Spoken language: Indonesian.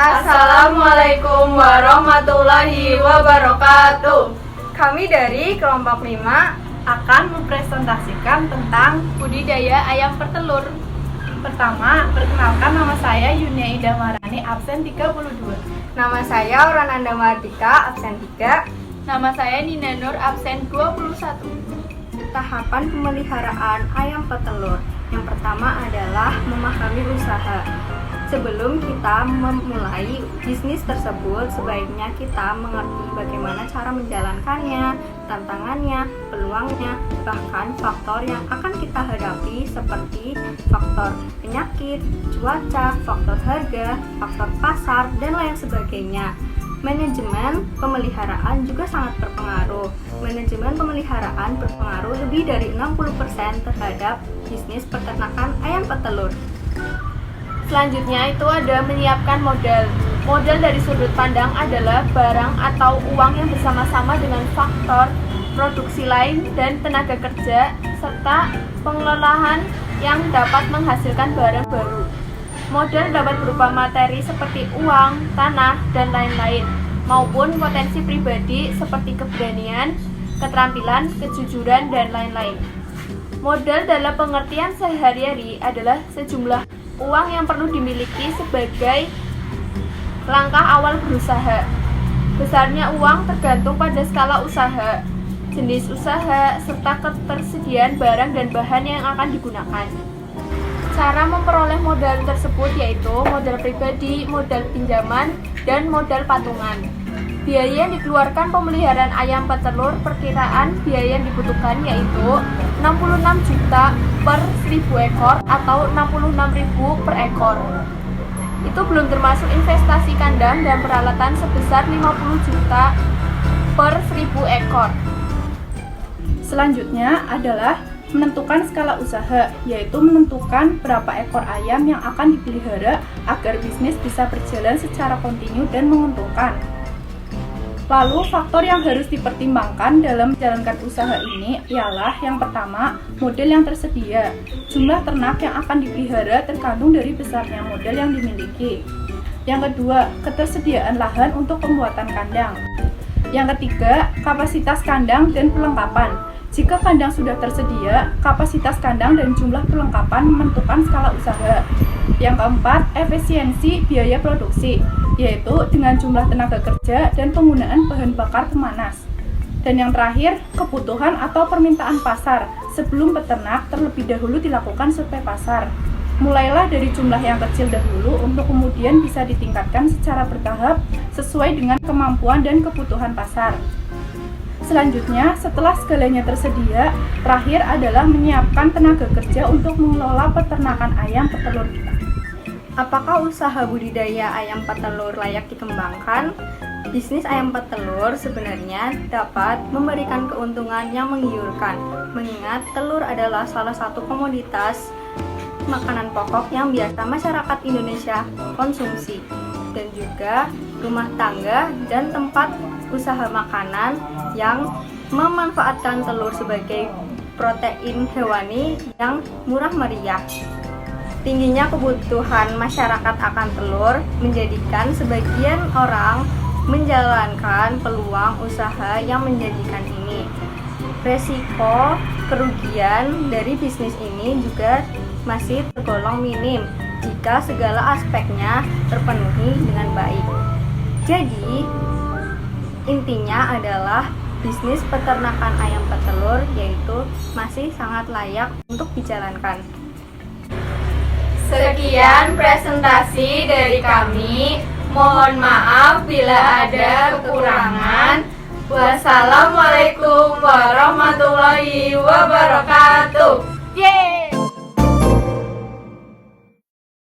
Assalamualaikum warahmatullahi wabarakatuh. Kami dari kelompok 5 akan mempresentasikan tentang budidaya ayam petelur. Pertama, perkenalkan, nama saya Yunia Ida Marani, absen 32. Nama saya Aurananda Mardika, absen 3. Nama saya Nina Nur, absen 21. Tahapan pemeliharaan ayam petelur. Yang pertama adalah memahami usaha. Sebelum kita memulai bisnis tersebut, sebaiknya kita mengerti bagaimana cara menjalankannya, tantangannya, peluangnya, bahkan faktor yang akan kita hadapi seperti faktor penyakit, cuaca, faktor harga, faktor pasar, dan lain sebagainya. Manajemen pemeliharaan juga sangat berpengaruh. Manajemen pemeliharaan berpengaruh lebih dari 60% terhadap bisnis peternakan ayam petelur. Selanjutnya itu ada menyiapkan modal. Modal dari sudut pandang adalah barang atau uang yang bersama-sama dengan faktor produksi lain dan tenaga kerja serta pengelolaan yang dapat menghasilkan barang baru. Modal dapat berupa materi seperti uang, tanah, dan lain-lain, maupun potensi pribadi seperti keberanian, keterampilan, kejujuran, dan lain-lain. Modal dalam pengertian sehari-hari adalah sejumlah uang yang perlu dimiliki sebagai langkah awal berusaha. Besarnya uang tergantung pada skala usaha, jenis usaha, serta ketersediaan barang dan bahan yang akan digunakan. Cara memperoleh modal tersebut yaitu modal pribadi, modal pinjaman, dan modal patungan. Biaya yang dikeluarkan pemeliharaan ayam petelur, perkiraan biaya yang dibutuhkan yaitu 66 juta per 1000 ekor atau 66.000 per ekor. Itu belum termasuk investasi kandang dan peralatan sebesar 50 juta per 1000 ekor. Selanjutnya adalah menentukan skala usaha, yaitu menentukan berapa ekor ayam yang akan dipelihara agar bisnis bisa berjalan secara kontinu dan menguntungkan. Lalu, faktor yang harus dipertimbangkan dalam menjalankan usaha ini ialah yang pertama, modal yang tersedia. Jumlah ternak yang akan dipelihara tergantung dari besarnya modal yang dimiliki. Yang kedua, ketersediaan lahan untuk pembuatan kandang. Yang ketiga, kapasitas kandang dan perlengkapan. Jika kandang sudah tersedia, kapasitas kandang dan jumlah perlengkapan menentukan skala usaha. Yang keempat, efisiensi biaya produksi, yaitu dengan jumlah tenaga kerja dan penggunaan bahan bakar pemanas. Dan yang terakhir, kebutuhan atau permintaan pasar. Sebelum peternak, terlebih dahulu dilakukan survei pasar. Mulailah dari jumlah yang kecil dahulu untuk kemudian bisa ditingkatkan secara bertahap sesuai dengan kemampuan dan kebutuhan pasar. Selanjutnya, setelah segalanya tersedia, terakhir adalah menyiapkan tenaga kerja untuk mengelola peternakan ayam petelur kita. Apakah usaha budidaya ayam petelur layak dikembangkan? Bisnis ayam petelur sebenarnya dapat memberikan keuntungan yang menggiurkan, mengingat telur adalah salah satu komoditas makanan pokok yang biasa masyarakat Indonesia konsumsi, dan juga rumah tangga dan tempat usaha makanan yang memanfaatkan telur sebagai protein hewani yang murah meriah. Tingginya kebutuhan masyarakat akan telur menjadikan sebagian orang menjalankan peluang usaha yang menjanjikan ini. Resiko kerugian dari bisnis ini juga masih tergolong minim jika segala aspeknya terpenuhi dengan baik. Jadi, intinya adalah bisnis peternakan ayam petelur yaitu masih sangat layak untuk dijalankan. Sekian presentasi dari kami. Mohon maaf bila ada kekurangan. Wassalamualaikum warahmatullahi wabarakatuh.